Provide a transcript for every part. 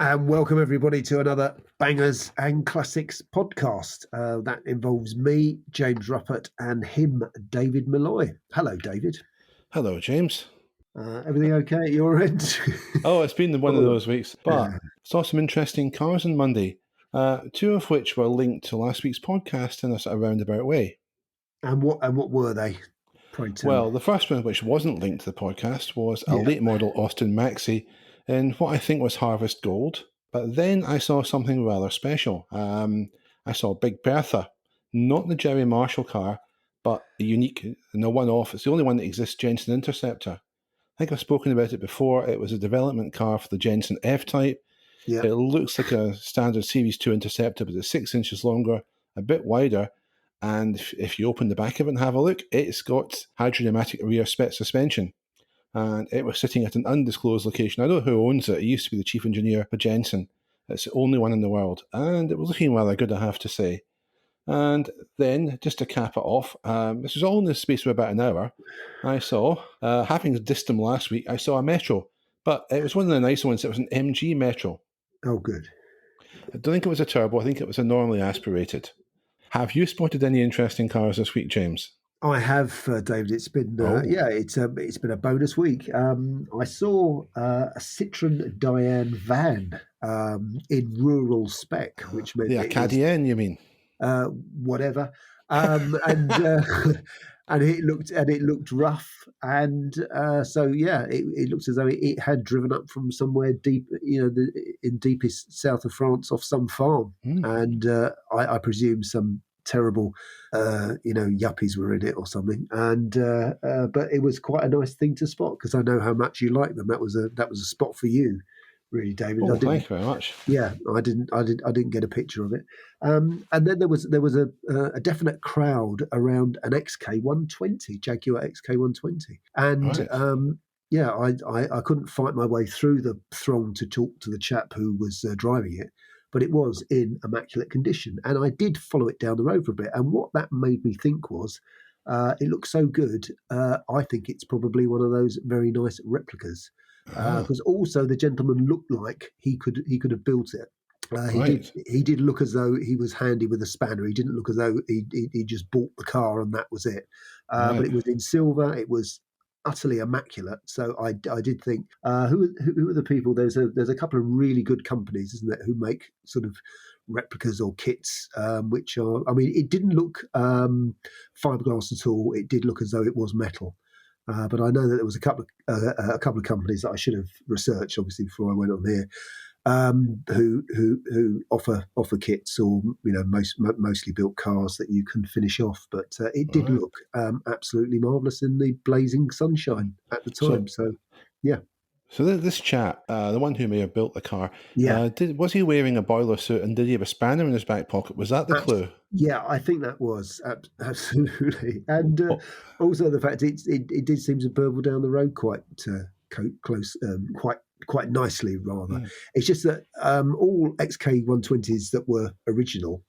And welcome everybody to another Bangers and Classics podcast. That involves me, James Ruppert, and him, David Malloy. Hello, David. Hello, James. Everything okay at your end? Oh, it's been one of those weeks, but saw some interesting cars on Monday, two of which were linked to last week's podcast in a sort of roundabout way. And what were they? Well, the first one, which wasn't linked to the podcast, was a late model Austin Maxi in what I think was Harvest Gold. But then I saw something rather special. I saw Big Bertha, not the Jerry Marshall car, but a unique and a one-off. It's the only one that exists, Jensen Interceptor. I think I've spoken about it before. It was a development car for the Jensen F-Type. Yeah. It looks like a standard Series 2 Interceptor, but it's 6 inches longer, a bit wider. And if you open the back of it and have a look, it's got hydrodynamic rear suspension. And it was sitting at an undisclosed location. I don't know who owns it. It used to be the chief engineer for Jensen. It's the only one in the world. And it was looking rather good, I have to say. And then, just to cap it off, this was all in the space of about an hour, I saw, having dissed them last week, I saw a Metro. But it was one of the nicer ones. It was an MG Metro. Oh, good. I don't think it was a turbo. I think it was a normally aspirated. Have you spotted any interesting cars this week, James? I have, David. It's been it's been a bonus week. I saw a Citroen Diane van in rural spec, which meant the Acadienne, you mean? Whatever, and it looked rough, and it looked as though it had driven up from somewhere deep, in deepest south of France off some farm, and I presume some terrible, yuppies were in it or something, and but it was quite a nice thing to spot because I know how much you like them. That was a spot for you. Really, David. Oh, thank you very much. Yeah, I didn't get a picture of it. And then there was a definite crowd around an XK120, Jaguar XK120, and I couldn't fight my way through the throng to talk to the chap who was driving it, but it was in immaculate condition, and I did follow it down the road for a bit. And what that made me think was, it looked so good. I think it's probably one of those very nice replicas. Because also the gentleman looked like he could have built it. He did look as though he was handy with a spanner. He didn't look as though he just bought the car and that was it. But it was in silver. It was utterly immaculate. So I did think, who are the people? There's a couple of really good companies, isn't there, who make sort of replicas or kits, which are. I mean, it didn't look fiberglass at all. It did look as though it was metal. But I know that there was a couple of companies that I should have researched, obviously, before I went on here, who offer kits or mostly built cars that you can finish off. But it did look absolutely marvellous in the blazing sunshine at the time. So yeah. So this chap, the one who may have built the car, was he wearing a boiler suit and did he have a spanner in his back pocket? Was that the clue? Yeah, I think that was absolutely, and also the fact it did seem to burble down the road quite close, quite nicely rather. Yeah. It's just that all XK120s that were original.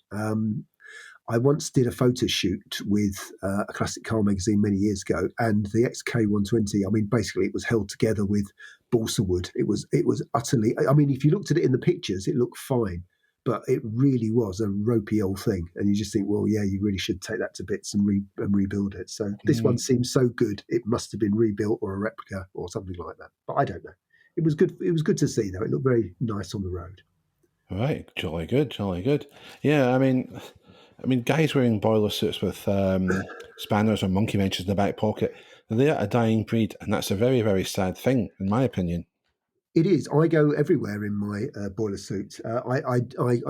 I once did a photo shoot with a classic car magazine many years ago, and the XK120. I mean, basically, it was held together with balsa wood. It was utterly. I mean, if you looked at it in the pictures, it looked fine, but it really was a ropey old thing. And you just think, well, yeah, you really should take that to bits and rebuild it. So this one seems so good, it must have been rebuilt or a replica or something like that. But I don't know. It was good. It was good to see, though. It looked very nice on the road. Right, jolly good. Yeah, I mean, guys wearing boiler suits with spanners or monkey wrenches in the back pocket, they're a dying breed, and that's a very, very sad thing, in my opinion. It is. I go everywhere in my boiler suit. I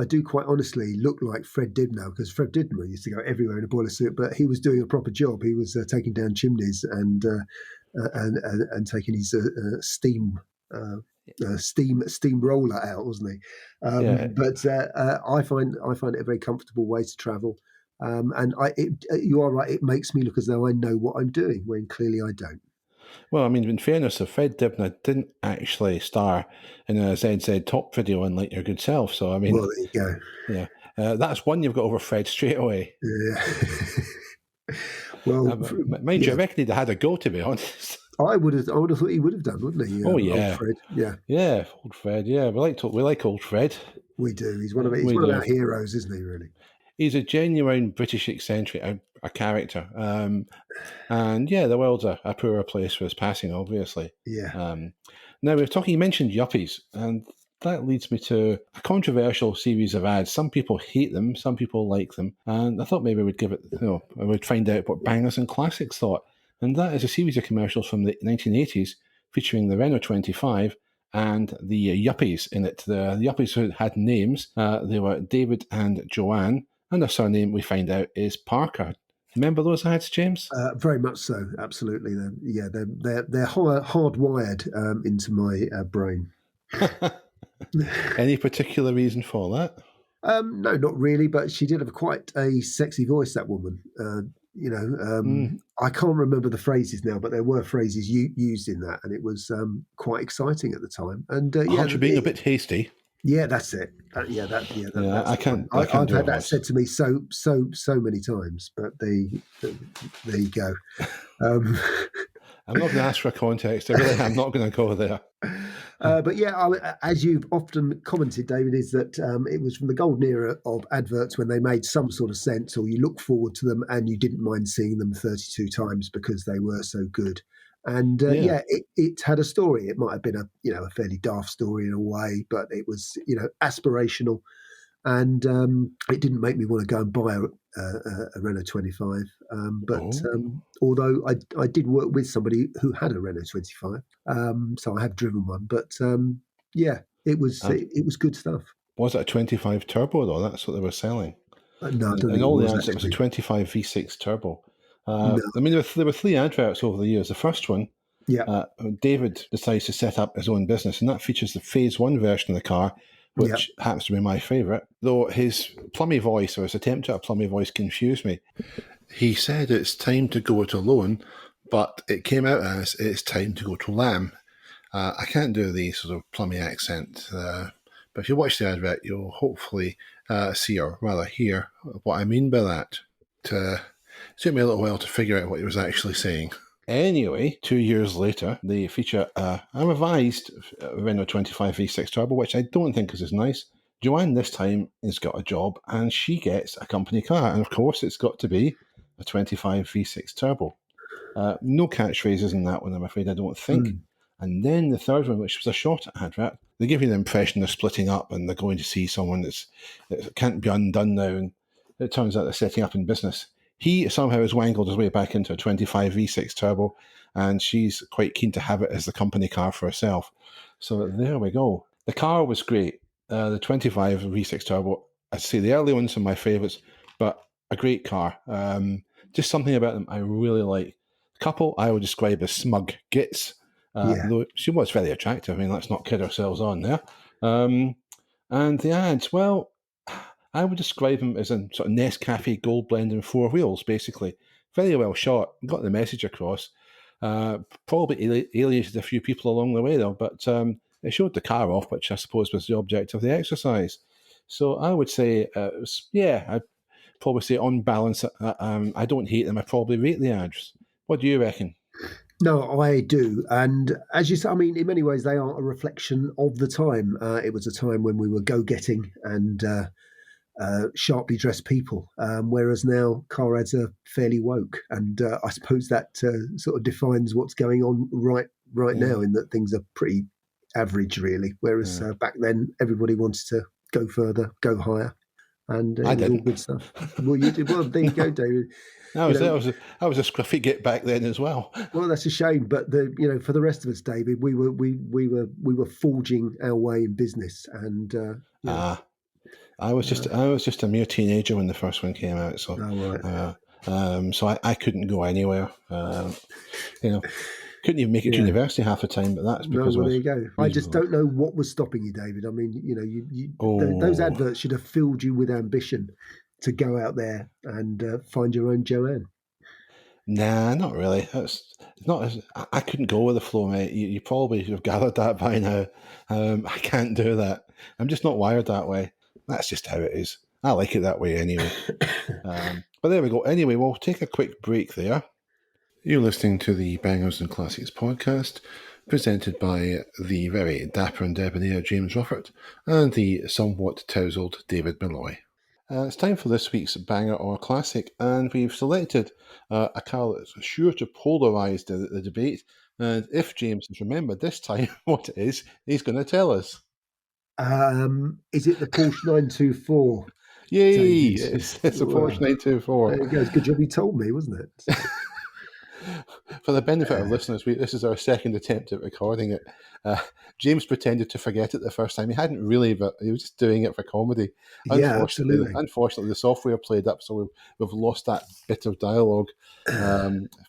do quite honestly look like Fred Dibnah, because Fred Dibnah used to go everywhere in a boiler suit, but he was doing a proper job. He was taking down chimneys and taking his steam roller out, wasn't he? But I find it a very comfortable way to travel. And you are right. It makes me look as though I know what I'm doing when clearly I don't. Well, I mean, in fairness, Fred Dibnah didn't actually star in a ZZ Top video, unlike your good self. So, I mean, well, there you go. Yeah, that's one you've got over Fred straight away. Yeah. Well, mind you, I reckon he'd have had a go, to be honest. I would have thought he would have done, wouldn't he? Oh Old yeah, Fred. Yeah, yeah, old Fred. Yeah, we like old Fred. we do. He's We one of do. our heroes, isn't he? Really. He's a genuine British eccentric, a character. And yeah, the world's a poorer place for his passing, obviously. Yeah. Um, Now, you mentioned yuppies, and that leads me to a controversial series of ads. Some people hate them, some people like them, and I thought maybe we'd give it, I would find out what bangers and classics thought. And that is a series of commercials from the 1980s featuring the Renault 25 and the yuppies in it. The yuppies who had names, they were David and Joanne, and their surname, we find out, is Parker. Remember those ads, James? Very much so, absolutely. They're hardwired into my brain. Any particular reason for that? No, not really, but she did have quite a sexy voice, that woman. I can't remember the phrases now, but there were phrases used in that, and it was quite exciting at the time. And Aren't you being a bit hasty? Yeah, that's it. That's I can't. I can't I've do had a that voice. said to me so many times, but there you go. I'm not going to ask for context. I'm not going to go there. But yeah, as you've often commented, David, is that it was from the golden era of adverts when they made some sort of sense, or you look forward to them and you didn't mind seeing them 32 times because they were so good. And it had a story. It might have been a fairly daft story in a way, but it was aspirational, and it didn't make me want to go and buy a Renault 25. Although I did work with somebody who had a Renault 25, so I have driven one. But it was good stuff. Was it a 25 turbo though? That's what they were selling. No, I don't In think all it the was ads, it was a actually. 25 V6 turbo. No, I mean, there were three adverts over the years. The first one, yeah, David decides to set up his own business, and that features the Phase 1 version of the car, yeah, which happens to be my favourite. Though his plummy voice, or his attempt at a plummy voice, confused me. He said it's time to go to loan, but it came out as it's time to go to lamb. I can't do the sort of plummy accent, but if you watch the advert, you'll hopefully see, or rather hear, what I mean by that. It took me a little while to figure out what he was actually saying. Anyway, 2 years later, they feature a revised Renault 25 V6 Turbo, which I don't think is as nice. Joanne this time has got a job and she gets a company car. And of course, it's got to be a 25 V6 Turbo. No catchphrases in that one, I'm afraid, I don't think. And then the third one, which was a short advert, they give you the impression they're splitting up and they're going to see someone that can't be undone now. And it turns out they're setting up in business. He somehow has wangled his way back into a 25 V6 Turbo, and she's quite keen to have it as the company car for herself. So there we go. The car was great. The 25 V6 Turbo, I'd say the early ones are my favourites, but a great car. Just something about them I really like. The couple I would describe as smug gits, though she was very attractive. I mean, let's not kid ourselves on there. And the ads, well, I would describe them as a sort of Nescafe gold blend in four wheels, basically. Very well shot, got the message across. Probably alienated a few people along the way, though, but it showed the car off, which I suppose was the object of the exercise. So I would say, I'd probably say on balance, I don't hate them. I probably rate the ads. What do you reckon? No, I do. And as you say, I mean, in many ways, they are a reflection of the time. It was a time when we were go-getting and sharply dressed people, whereas now car ads are fairly woke. And I suppose that sort of defines what's going on right now, in that things are pretty average, really. Whereas back then, everybody wanted to go further, go higher. And it was all good stuff. Well, you did. Well, there you go, David. I was a scruffy git back then as well. Well, that's a shame, but for the rest of us, David, we were forging our way in business, and I was just a mere teenager when the first one came out, so so I couldn't go anywhere. Couldn't even make it to university half the time, but that's because there you go. I just don't know what was stopping you, David. I mean, those adverts should have filled you with ambition to go out there and find your own Joanne. Nah, not really. It's not. I couldn't go with the flow, mate. You probably have gathered that by now. I can't do that. I'm just not wired that way. That's just how it is. I like it that way anyway. But there we go. Anyway, we'll take a quick break there. You're listening to the Bangers and Classics podcast, presented by the very dapper and debonair James Ruffert and the somewhat tousled David Malloy. It's time for this week's Banger or Classic, and we've selected a car that's sure to polarise the debate. And if James has remembered this time what it is, he's going to tell us. Is it the Porsche 924, Yay! David? It's a Porsche Well, 924. there you go. It's a good job you told me, wasn't it? So, For the benefit of listeners, this is our second attempt at recording it. James pretended to forget it the first time. He hadn't really, but he was just doing it for comedy. yeah, absolutely. Unfortunately, the software played up, so we've lost that bit of dialogue,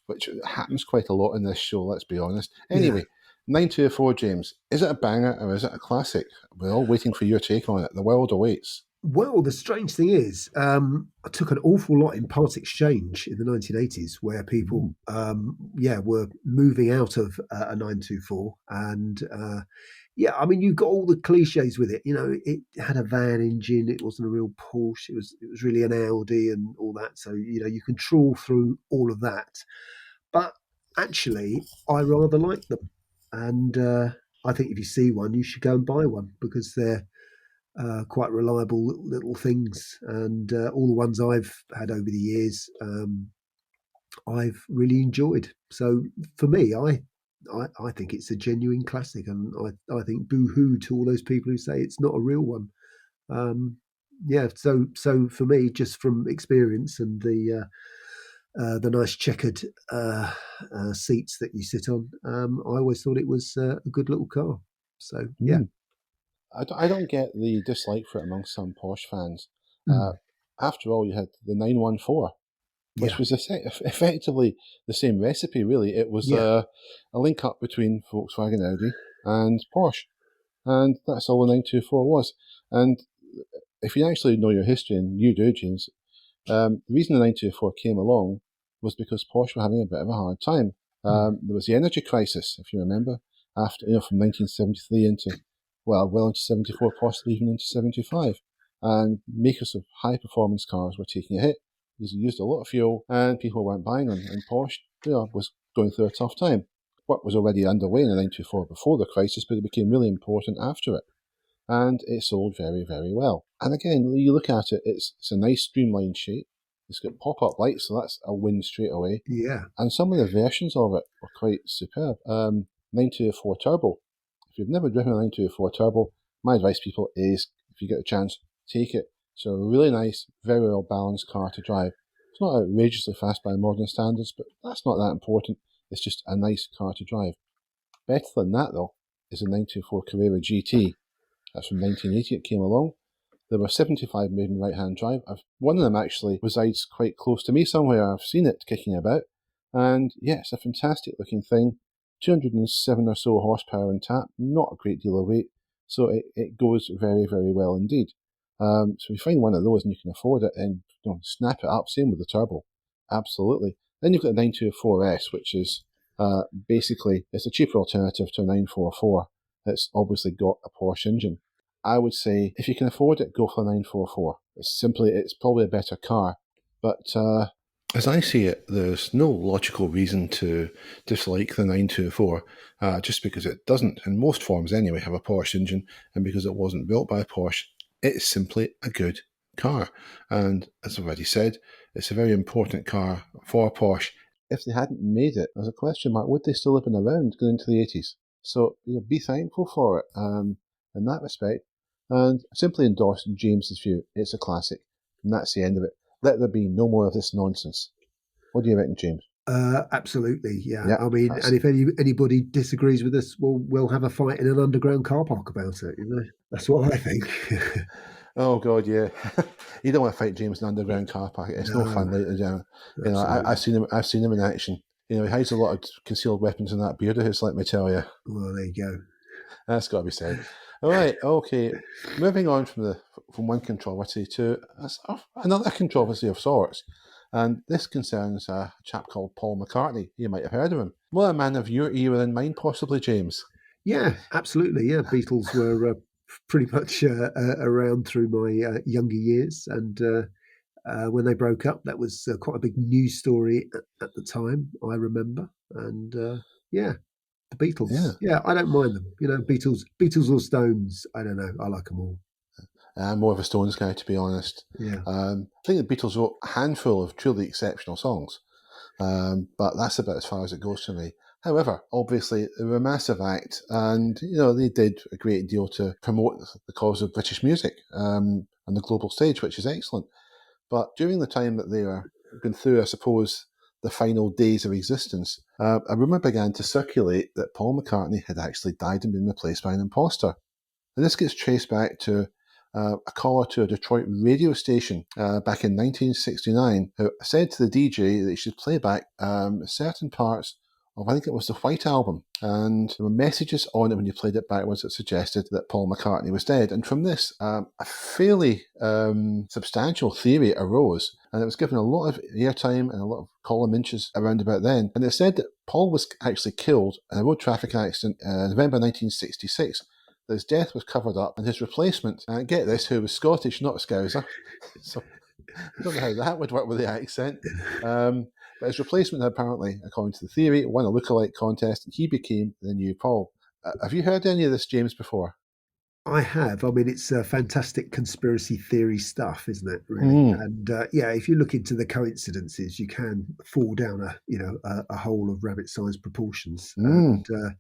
which happens quite a lot in this show, let's be honest. Anyway, Yeah. 924, James. Is it a banger or is it a classic? We're all waiting for your take on it. The world awaits. Well, the strange thing is, I took an awful lot in part exchange in the 1980s, where people, were moving out of a 924, and I mean, you've got all the cliches with it. You know, it had a van engine. It wasn't a real Porsche. It was really an Audi and all that. So you can trawl through all of that. But actually, I rather like them, and I think if you see one, you should go and buy one because they're quite reliable little things, and all the ones I've had over the years, I've really enjoyed. So for me, I think it's a genuine classic, and I think boo hoo to all those people who say it's not a real one. So for me, just from experience and the nice checkered seats that you sit on, I always thought it was a good little car. So yeah. Mm. I don't get the dislike for it amongst some Porsche fans. Mm. After all, you had the 914, which Yeah. was effectively the same recipe, really. It was Yeah. a link up between Volkswagen Audi and Porsche, and that's all the 924 was. And if you actually know your history, and you do, James, the reason the 924 came along was because Porsche were having a bit of a hard time. Mm. There was the energy crisis, if you remember, after from 1973 into well into 74, possibly even into 75, and makers of high performance cars were taking a hit because they used a lot of fuel and people weren't buying them, and Porsche was going through a tough time. Work was already underway in the 924 before the crisis, but it became really important after it, and it sold very, very well. And again, you look at it, it's a nice streamlined shape. It's got pop-up lights, so that's a win straight away. Yeah. And some of the versions of it were quite superb. 924 Turbo. If you've never driven a 924 Turbo, my advice, people, is if you get a chance, take it. It's a really nice, very well balanced car to drive. It's not outrageously fast by modern standards, but that's not that important. It's just a nice car to drive. Better than that, though, is a 924 Carrera GT. That's from 1980, it came along. There were 75 made in right-hand drive. One of them actually resides quite close to me somewhere. I've seen it kicking about. And yeah, it's a fantastic looking thing. 207 or so horsepower in tap, not a great deal of weight. So it goes very, very well indeed. So if you find one of those and you can afford it, and snap it up. Same with the turbo. Absolutely. Then you've got the 924S, which is basically, it's a cheaper alternative to a 944. It's obviously got a Porsche engine. I would say if you can afford it, go for the 944. It's probably a better car. But as I see it, there's no logical reason to dislike the 924, just because it doesn't, in most forms anyway, have a Porsche engine, and because it wasn't built by Porsche. It's simply a good car. And as I've already said, it's a very important car for Porsche. If they hadn't made it, there's a question mark, would they still have been around going into the 80s? So be thankful for it in that respect. And simply endorse James's view. It's a classic. And that's the end of it. Let there be no more of this nonsense. What do you reckon, James? Absolutely, yeah. I mean, and if anybody disagrees with us, we'll have a fight in an underground car park about it. That's what I think. Oh God, yeah. You don't want to fight James in an underground car park. It's no fun, ladies and gentlemen. I've seen him in action. He hides a lot of concealed weapons in that beard of his. Let me tell you. Well, there you go. That's got to be said. All right, okay. Moving on from one controversy to another controversy of sorts, and this concerns a chap called Paul McCartney. You might have heard of him. Well, a man of your era in mind, possibly, James. Yeah, absolutely. Yeah, Beatles were pretty much around through my younger years, and when they broke up. That was quite a big news story at the time, I remember. And yeah, the Yeah. Beatles. Yeah, I don't mind them. Beatles or Stones. I don't know. I like them all. I'm more of a Stones guy, to be honest. Yeah. I think the Beatles wrote a handful of truly exceptional songs, but that's about as far as it goes for me. However, obviously, they were a massive act, and they did a great deal to promote the cause of British music on the global stage, which is excellent. But during the time that they were going through, I suppose, the final days of existence, a rumour began to circulate that Paul McCartney had actually died and been replaced by an imposter. And this gets traced back to a caller to a Detroit radio station back in 1969 who said to the DJ that he should play back certain parts of, I think it was the White Album. And there were messages on it when you played it backwards that suggested that Paul McCartney was dead. And from this, a fairly substantial theory arose. And it was given a lot of airtime and a lot of column inches around about then. And it said that Paul was actually killed in a road traffic accident in November 1966. That his death was covered up, and his replacement, get this, who was Scottish, not a Scouser, so I don't know how that would work with the accent, but his replacement apparently, according to the theory, won a lookalike contest, and he became the new Paul. Have you heard any of this, James, before? I have. I mean, it's fantastic conspiracy theory stuff, isn't it? Really, Mm. and yeah, if you look into the coincidences, you can fall down a hole of rabbit-sized proportions, Mm.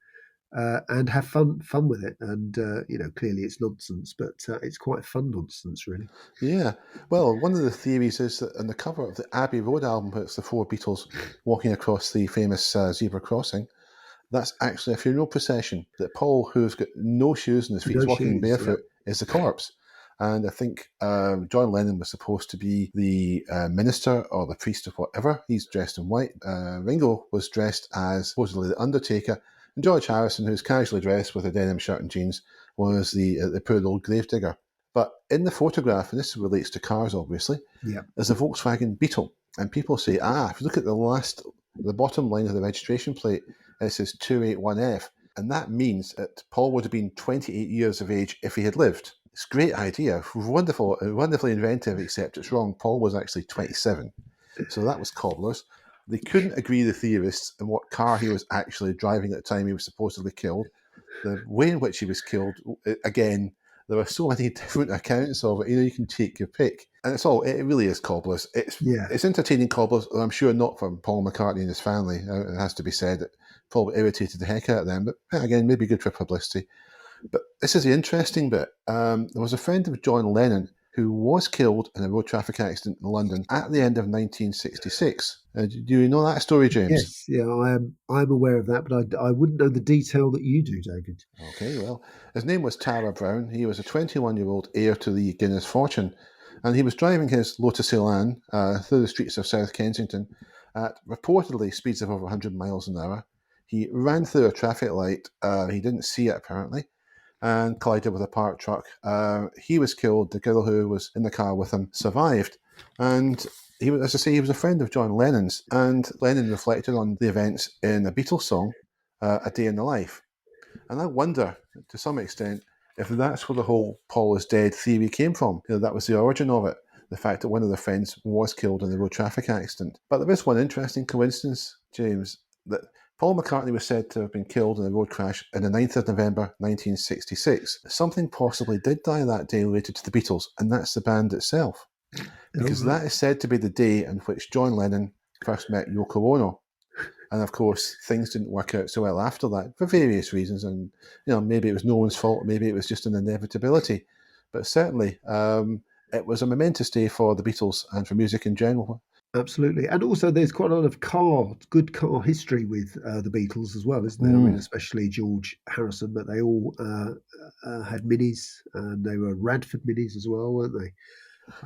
and have fun with it. And clearly it's nonsense, but it's quite fun nonsense, really. Yeah. Well, one of the theories is that on the cover of the Abbey Road album, where it's the four Beatles walking across the famous zebra crossing, that's actually a funeral procession. That Paul, who's got no shoes on his feet, is No walking shoes. Yeah, barefoot, is the corpse. And I think John Lennon was supposed to be the minister or the priest or whatever. He's dressed in white. Ringo was dressed as supposedly the Undertaker. And George Harrison, who's casually dressed with a denim shirt and jeans, was the poor old gravedigger. But in the photograph, and this relates to cars obviously, yeah, there's a Volkswagen Beetle. And people say, if you look at the bottom line of the registration plate, it says 281F. And that means that Paul would have been 28 years of age if he had lived. It's a great idea, wonderful, wonderfully inventive, except it's wrong. Paul was actually 27. So that was cobblers. They couldn't agree, the theorists, on what car he was actually driving at the time he was supposedly killed. The way in which he was killed, again, there are so many different accounts of it. You can take your pick. And it really is cobblers. yeah. It's entertaining cobblers, I'm sure not for Paul McCartney and his family. It has to be said. It probably irritated the heck out of them. But again, maybe good for publicity. But this is the interesting bit. There was a friend of John Lennon who was killed in a road traffic accident in London at the end of 1966. Do you know that story, James? Yes, yeah, I'm aware of that, but I wouldn't know the detail that you do, David. Okay, well, his name was Tara Brown. He was a 21-year-old heir to the Guinness fortune, and he was driving his Lotus Elan through the streets of South Kensington at reportedly speeds of over 100 miles an hour. He ran through a traffic light. He didn't see it, apparently, and collided with a parked truck. He was killed. The girl who was in the car with him survived. And he was, as I say, he was a friend of John Lennon's. And Lennon reflected on the events in a Beatles song, A Day in the Life. And I wonder, to some extent, if that's where the whole Paul is dead theory came from. That was the origin of it. The fact that one of their friends was killed in the road traffic accident. But there is one interesting coincidence, James, that Paul McCartney was said to have been killed in a road crash on the 9th of November 1966. Something possibly did die that day related to the Beatles, and that's the band itself. Because Oh, right. that is said to be the day in which John Lennon first met Yoko Ono. And of course, things didn't work out so well after that for various reasons. And, maybe it was no one's fault, maybe it was just an inevitability. But certainly, it was a momentous day for the Beatles and for music in general. Absolutely, and also there's quite a lot of good car history with the Beatles as well, isn't there? I mean, Mm. especially George Harrison, but they all had minis, and they were Radford minis as well, weren't they?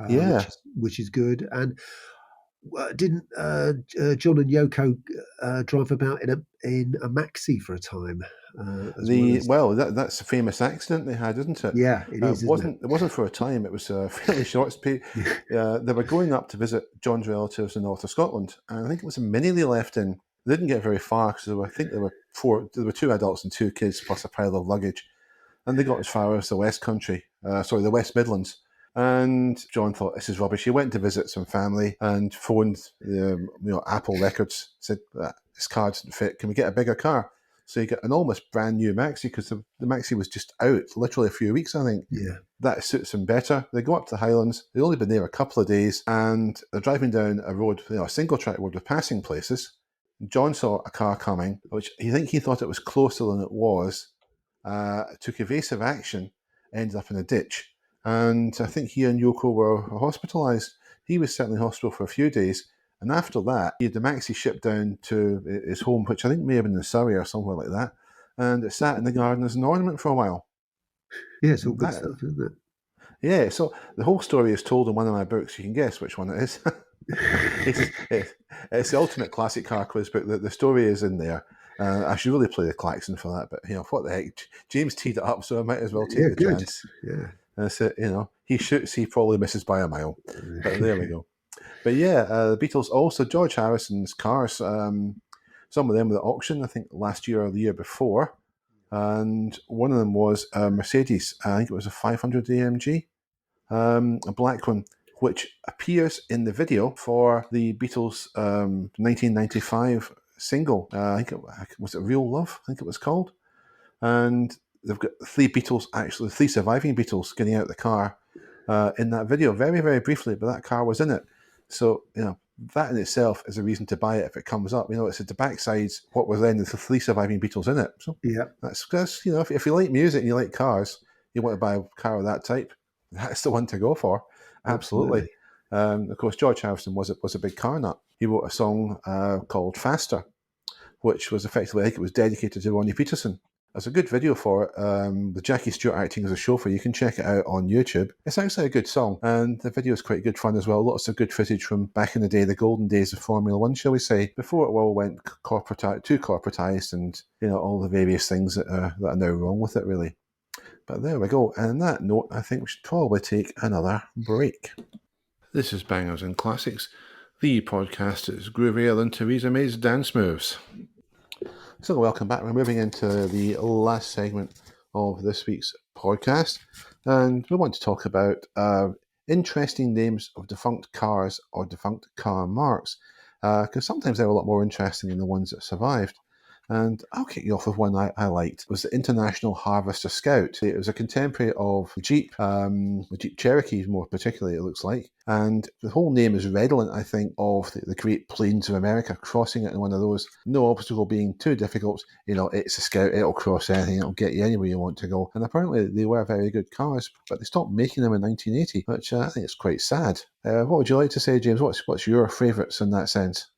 Yeah. Which is good. And didn't John and Yoko drive about in a maxi for a time, as well as? That's a famous accident they had, isn't it? Yeah, it is, isn't it? It wasn't for a time. It was a fairly short period. They were going up to visit John's relatives in north of Scotland, and I think it was a mini they left in. They didn't get very far because I think there were four. There were two adults and two kids plus a pile of luggage, and they got as far as the West Country. The West Midlands. And John thought, this is rubbish. He went to visit some family and phoned the Apple Records, said, this car doesn't fit. Can we get a bigger car? So he got an almost brand new Maxi, because the Maxi was just out literally a few weeks, I think. Yeah. That suits him better. They go up to the Highlands. They've only been there a couple of days, and they're driving down a road, a single track road with passing places. John saw a car coming, which he thought it was closer than it was. Took evasive action, ended up in a ditch. And I think he and Yoko were hospitalised. He was certainly in hospital for a few days. And after that, he had the Maxi shipped down to his home, which I think may have been in Surrey or somewhere like that. And it sat in the garden as an ornament for a while. Yeah, it's all good stuff, isn't it? Yeah, so the whole story is told in one of my books. You can guess which one it is. It's the ultimate classic car quiz book. The story is in there. I should really play the klaxon for that, but what the heck? James teed it up, so I might as well take the chance. Yeah. That's it. He shoots, he probably misses by a mile. But there we go. But yeah, the Beatles, also George Harrison's cars. Some of them were at auction, I think last year or the year before, and one of them was a Mercedes. I think it was a 500 AMG, a black one, which appears in the video for the Beatles 1995 single. I think was it Real Love? I think it was called. And they've got three surviving Beatles getting out of the car in that video, very, very briefly, but that car was in it. So, that in itself is a reason to buy it if it comes up. It's at the backside's what was then the three surviving Beatles in it. So yeah, that's if you like music and you like cars, you want to buy a car of that type, that's the one to go for. Absolutely. Of course, George Harrison was a big car nut. He wrote a song called Faster, which was effectively, I think it was dedicated to Ronnie Peterson. There's a good video for it, with Jackie Stewart acting as a chauffeur. You can check it out on YouTube. It's actually a good song, and the video is quite good fun as well. Lots of good footage from back in the day, the golden days of Formula One, shall we say, before it all went too corporatized, and all the various things that are now wrong with it, really. But there we go. And on that note, I think we should probably take another break. This is Bangers and Classics, the podcast that's groovier than Theresa May's dance moves. So welcome back. We're moving into the last segment of this week's podcast, and we want to talk about interesting names of defunct cars or defunct car marques, because sometimes they're a lot more interesting than the ones that survived. And I'll kick you off with one I liked. It was the International Harvester Scout. It was a contemporary of Jeep, the Jeep Cherokee more particularly, it looks like. And the whole name is redolent, I think, of the Great Plains of America, crossing it in one of those. No obstacle being too difficult. It's a Scout, it'll cross anything, it'll get you anywhere you want to go. And apparently they were very good cars, but they stopped making them in 1980, which I think is quite sad. What would you like to say, James? What's your favourites in that sense?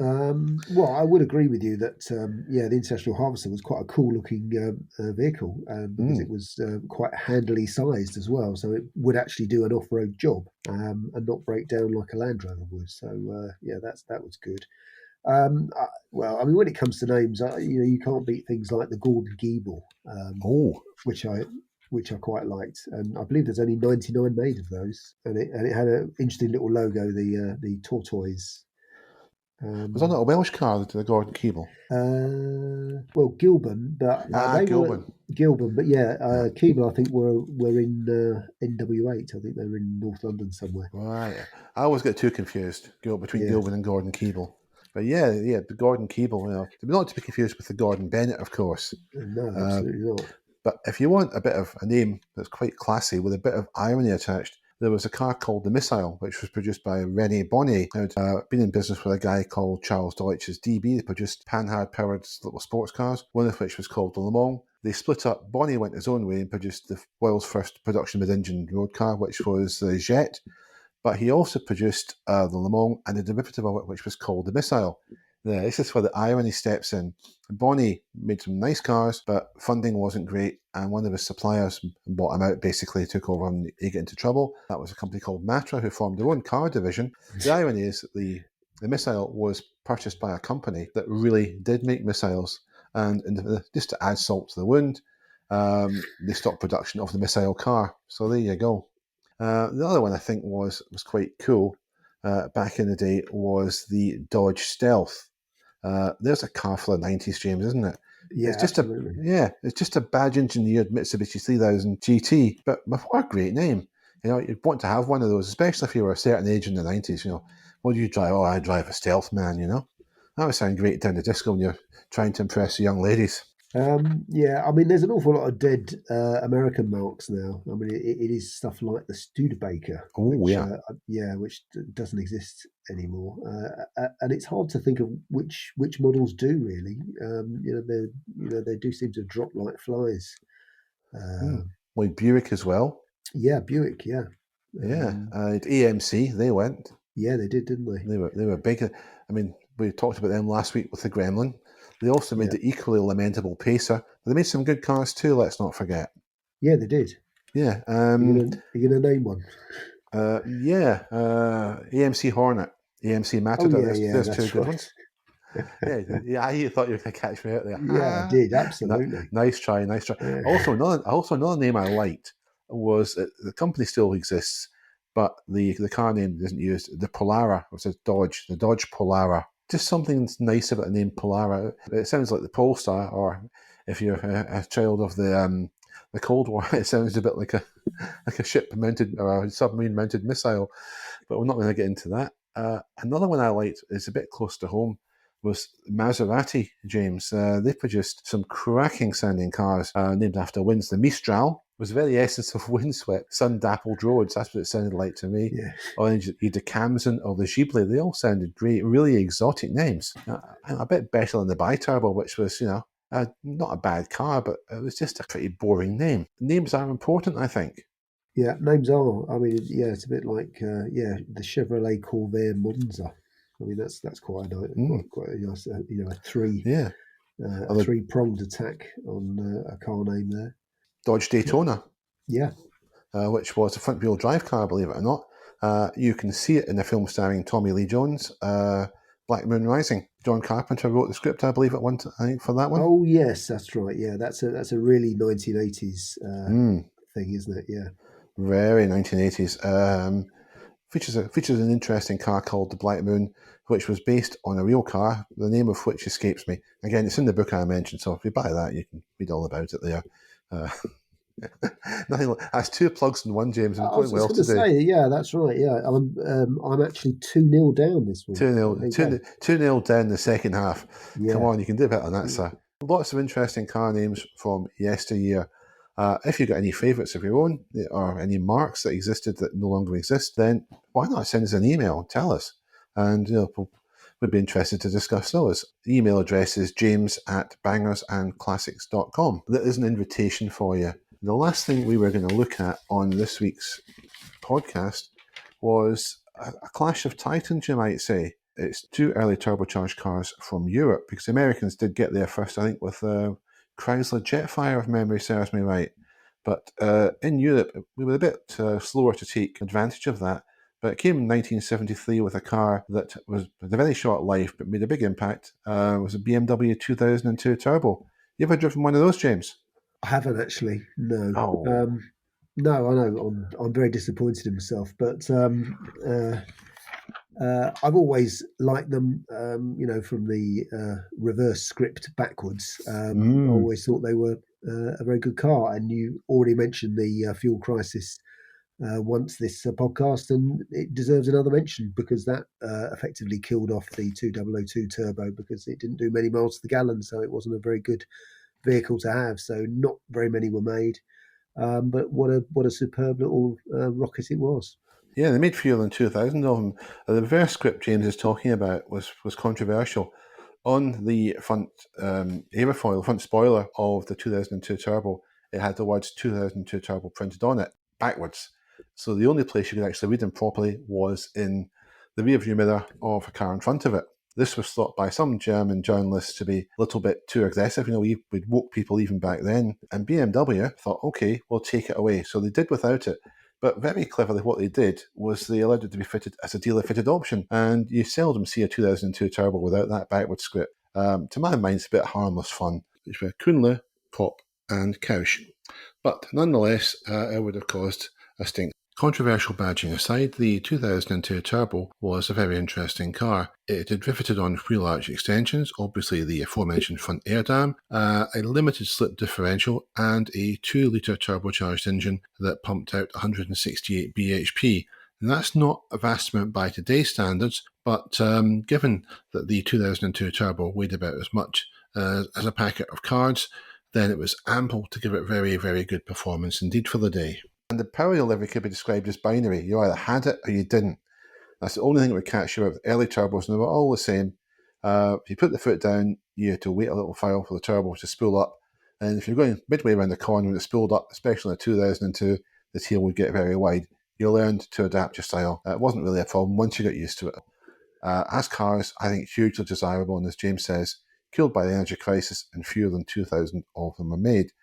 Well, I would agree with you that the International Harvester was quite a cool-looking vehicle because it was quite handily sized as well, so it would actually do an off-road job and not break down like a Land Rover would. So that was good. When it comes to names, you can't beat things like the Gordon Geeble, which I quite liked, and I believe there's only 99 made of those, and it had an interesting little logo, the tortoise. Was that not a Welsh car, the Gordon Geeble? Gilburn, but Gilburn, but Keeble I think were in NW8. I think they were in North London somewhere. Right, I always get too confused between Gilburn and Gordon Geeble. But the Gordon Geeble, not to be confused with the Gordon Bennett, of course. No, absolutely not. But if you want a bit of a name that's quite classy with a bit of irony attached, there was a car called the Missile, which was produced by René Bonnet, who had been in business with a guy called Charles Deutsch's DB. They produced Panhard-powered little sports cars, one of which was called the Le Mans. They split up. Bonnet went his own way and produced the world's first production mid-engine road car, which was the Jet. But he also produced the Le Mans and a derivative of it, which was called the Missile. Yeah, this is where the irony steps in. Bonnet made some nice cars, but funding wasn't great, and one of his suppliers bought him out, basically took over and he got into trouble. That was a company called Matra, who formed their own car division. The irony is that the Missile was purchased by a company that really did make missiles, and just to add salt to the wound, they stopped production of the Missile car. So there you go. The other one I think was quite cool back in the day was the Dodge Stealth. There's a car for the 90s, James, isn't it? Yeah, absolutely. It's just a badge engineered Mitsubishi 3000 GT, but what a great name. You know, you'd want to have one of those, especially if you were a certain age in the 90s. You know, what do you drive? Oh, I drive a Stealth Man, you know. That would sound great down the disco when you're trying to impress the young ladies. Yeah, I mean, there's an awful lot of dead American marks now. I mean, it is stuff like the Studebaker, Oh, which yeah. yeah, which doesn't exist anymore, and it's hard to think of which models do really. They do seem to drop like flies. Hmm. Uh, Like Buick as well. yeah, Buick, yeah, Yeah. AMC, they went. yeah, they did, didn't they? They were big. I mean, we talked about them last week with the Gremlin. They also made Yeah, the equally lamentable Pacer. They made some good cars too, let's not forget. yeah, they did. Yeah. You gonna name one? Yeah. AMC Hornet, AMC Oh Matador. yeah, There's yeah, there's two that's good right. ones. Yeah, you thought you were going to catch me out there. Yeah, I did absolutely. Nice try, nice try. Uh, Also another name I liked was the company still exists, but the car name isn't used. The Polara was a Dodge, the Dodge Polara. Just something nice about the name Polara. It sounds like the Polestar, or if you're a child of the Cold War, it sounds a bit like a ship mounted or a submarine mounted missile. But we're not going to get into that. Another one I liked is a bit close to home was Maserati, James. They produced some cracking sounding cars named after winds. The Mistral was the very essence of windswept, sun-dappled roads. That's what it sounded like to me. yeah, Or you had the Camson or the Ghibli. They all sounded great, really exotic names. A bit better than the Biturbo, which was, not a bad car, but it was just a pretty boring name. Names are important, I think. yeah. Names are. I mean, yeah, it's a bit like the Chevrolet Corvair Monza. I mean, that's quite a Mm, quite a nice, yeah. Or a the three pronged attack on a car name there. Dodge Daytona, Yeah. which was a front wheel drive car, believe it or not. You can see it in the film starring Tommy Lee Jones, Black Moon Rising. John Carpenter wrote the script, I believe, I think, for that one. Oh yes, that's right. Yeah, that's a really 1980s Mm, thing, isn't it? Yeah. very 1980s. Features an interesting car called the Black Moon, which was based on a real car, the name of which escapes me. Again, it's in the book I mentioned, so if you buy that, you can read all about it there. Uh, Nothing. That's two plugs in one, James. I'm I going was well going to today. say, yeah, that's right. Yeah, I'm actually 2-0 down this one. 2 But 0 there you 2 go. 2 0 down the second half. Come Yeah. on, you can do better than that, Yeah. sir. Lots of interesting car names from yesteryear. If you've got any favourites of your own or any marks that existed that no longer exist, then why not send us an email? Tell us. And we'd be interested to discuss those. The email address is james@bangersandclassics.com. That is an invitation for you. The last thing we were going to look at on this week's podcast was a clash of titans, you might say. It's two early turbocharged cars from Europe, because the Americans did get there first, I think, with Chrysler Jetfire, if memory serves me right. But in Europe, we were a bit slower to take advantage of that. But it came in 1973 with a car that was had a very short life but made a big impact. It was a BMW 2002 Turbo. You ever driven one of those, James? I haven't actually. No. Oh. No, I know. I'm very disappointed in myself, but I've always liked them. From the reverse script backwards. I Mm. always thought they were a very good car. And you already mentioned the fuel crisis once this podcast, and it deserves another mention because that effectively killed off the 2002 Turbo because it didn't do many miles to the gallon, so it wasn't a very good vehicle to have. So not very many were made. But what a superb little rocket it was. Yeah, they made fewer than 2,000 of them. The reverse script James is talking about was controversial. On the front aerofoil, front spoiler of the 2002 Turbo, it had the words 2002 Turbo printed on it backwards. So the only place you could actually read them properly was in the rearview mirror of a car in front of it. This was thought by some German journalists to be a little bit too aggressive. We'd woke people even back then. And BMW thought, okay, we'll take it away. So they did without it. But very cleverly, what they did was they allowed it to be fitted as a dealer-fitted option, and you seldom see a 2002 Turbo without that backward script. To my mind, it's a bit harmless fun. It's with Kunle, Pop, and Couch. But nonetheless, it would have caused a stink. Controversial badging aside, the 2002 Turbo was a very interesting car. It had riveted on wheel arch extensions, obviously the aforementioned front air dam, a limited slip differential, and a 2-litre turbocharged engine that pumped out 168 bhp. And that's not a vast amount by today's standards, but given that the 2002 Turbo weighed about as much as a packet of cards, then it was ample to give it very, very good performance indeed for the day. And the power delivery could be described as binary. You either had it or you didn't. That's the only thing that would catch you out with early turbos, and they were all the same. If you put the foot down, you had to wait a little while for the turbo to spool up. And if you're going midway around the corner and it spooled up, especially in the 2002, the tail would get very wide. You learned to adapt your style. It wasn't really a problem once you got used to it. As cars, I think hugely desirable, and as James says, killed by the energy crisis, and fewer than 2,000 of them were made.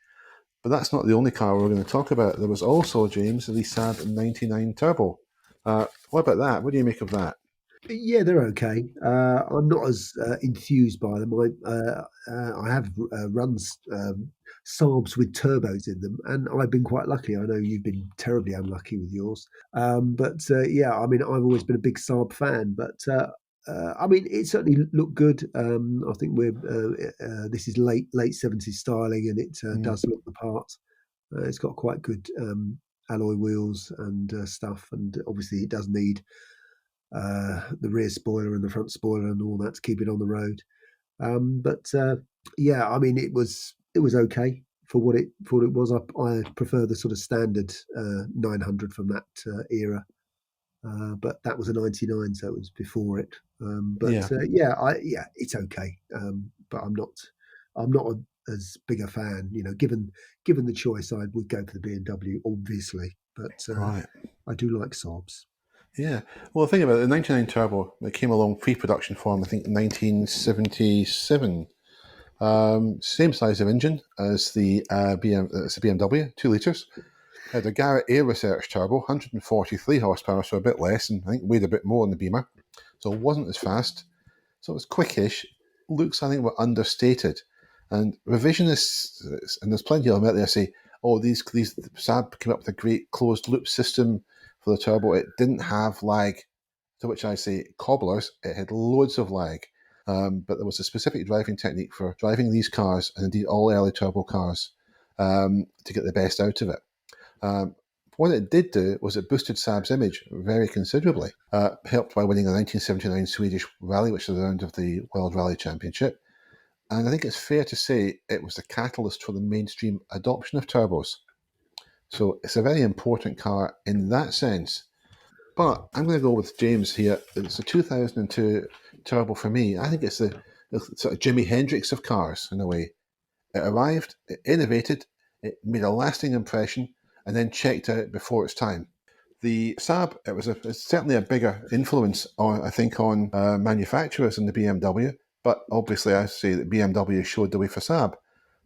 But that's not the only car we're going to talk about. There was also, James, the Saab 99 Turbo. What about that? What do you make of that? Yeah, they're okay. I'm not as enthused by them. I have run Saabs with turbos in them, and I've been quite lucky. I know you've been terribly unlucky with yours, but yeah, I mean, I've always been a big Saab fan. But I mean, it certainly looked good. I think this is late '70s styling, and it does look the part. It's got quite good alloy wheels and stuff, and obviously it does need the rear spoiler and the front spoiler and all that to keep it on the road. But yeah, I mean, it was okay for what it was. I prefer the sort of standard 900 from that era. But that was a '99, so it was before it. But Yeah, yeah, it's okay. But I'm not as big a fan. You know, given the choice, I would go for the BMW, obviously. But right. I do like Saabs. Yeah. Well, the thing about it, the 99 Turbo, it came along pre-production form, I think, in 1977. Same size of engine as the it's a BMW, 2 litres. Had a Garrett Air Research Turbo, 143 horsepower, so a bit less, and I think weighed a bit more than the Beamer. So it wasn't as fast. So it was quickish. Looks, I think, were understated. And revisionists, and there's plenty of them out there, say, oh, these Saab came up with a great closed loop system for the turbo. It didn't have lag, to which I say, cobblers, it had loads of lag. But there was a specific driving technique for driving these cars, and indeed all early turbo cars, to get the best out of it. Um, what it did do was it boosted Saab's image very considerably, helped by winning the 1979 Swedish Rally, which is the round of the World Rally Championship. And I think it's fair to say it was the catalyst for the mainstream adoption of turbos. So it's a very important car in that sense. But I'm going to go with James here. It's a 2002 Turbo for me. I think it's the sort of Jimi Hendrix of cars in a way. It arrived, it innovated, it made a lasting impression, and then checked out before its time. The Saab, it's certainly a bigger influence, I think, on manufacturers than the BMW, but obviously I say that BMW showed the way for Saab.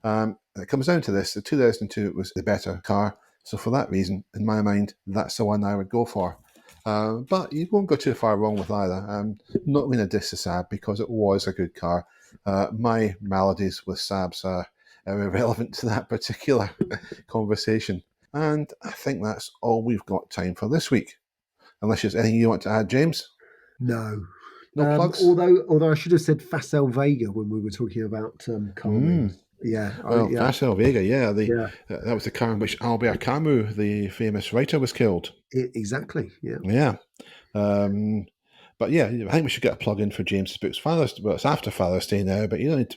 It comes down to this, the 2002 was the better car, so for that reason, in my mind, that's the one I would go for. But you won't go too far wrong with either. I'm not going to diss the Saab because it was a good car. My maladies with Saabs are irrelevant to that particular conversation. And I think that's all we've got time for this week. Unless there's anything you want to add, James? No. No plugs? Although I should have said Facel Vega when we were talking about car names. Yeah, Well, yeah, Facel Vega, yeah, yeah. that was the car in which Albert Camus, the famous writer, was killed. Exactly. Yeah. Yeah. Um, but yeah, I think we should get a plug in for James's books. Well, it's after Father's Day now, but you don't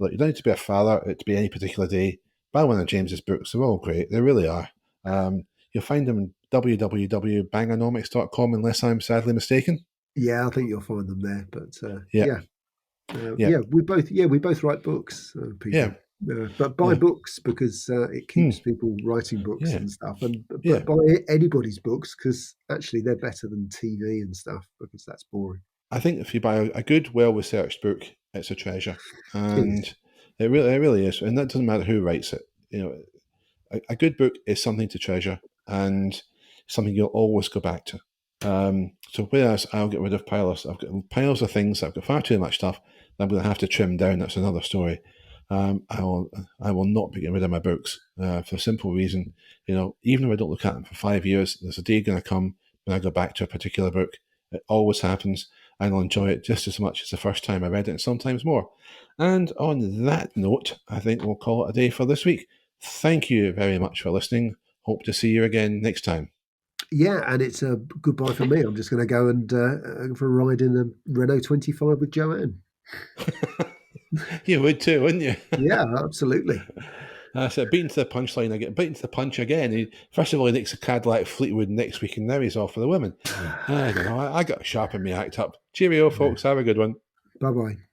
need to be a father. It to be any particular day. Buy one of James's books. They're all great. They really are. You'll find them in www.bangonomics.com unless I'm sadly mistaken. Yeah, I think you'll find them there. But Yeah, yeah, yeah, we both write books, yeah. people. But buy Yeah. books because it Hmm. keeps people writing books Yeah. and stuff. And Yeah. but buy anybody's books because actually they're better than TV and stuff because that's boring. I think if you buy a good, well-researched book, it's a treasure, It is. and it really is. And that doesn't matter who writes it. You know, a good book is something to treasure and something you'll always go back to. So whereas I'll get rid of piles, I've got piles of things. I've got far too much stuff that I'm going to have to trim down. That's another story. I will not be getting rid of my books for a simple reason. Even if I don't look at them for 5 years, there's a day going to come when I go back to a particular book. It always happens, and I'll enjoy it just as much as the first time I read it, and sometimes more. And on that note, I think we'll call it a day for this week. Thank you very much for listening. Hope to see you again next time. Yeah, and it's a goodbye for me. I'm just going to go and for a ride in a Renault 25 with Joanne. You would too, wouldn't you? Yeah, absolutely. I said, beaten to the punchline again, beaten to the punch again. First of all, he nicks a Cadillac Fleetwood next week, and now he's off for the women. I don't know. I got to sharpen my act up. Cheerio, folks. Have a good one. Bye bye.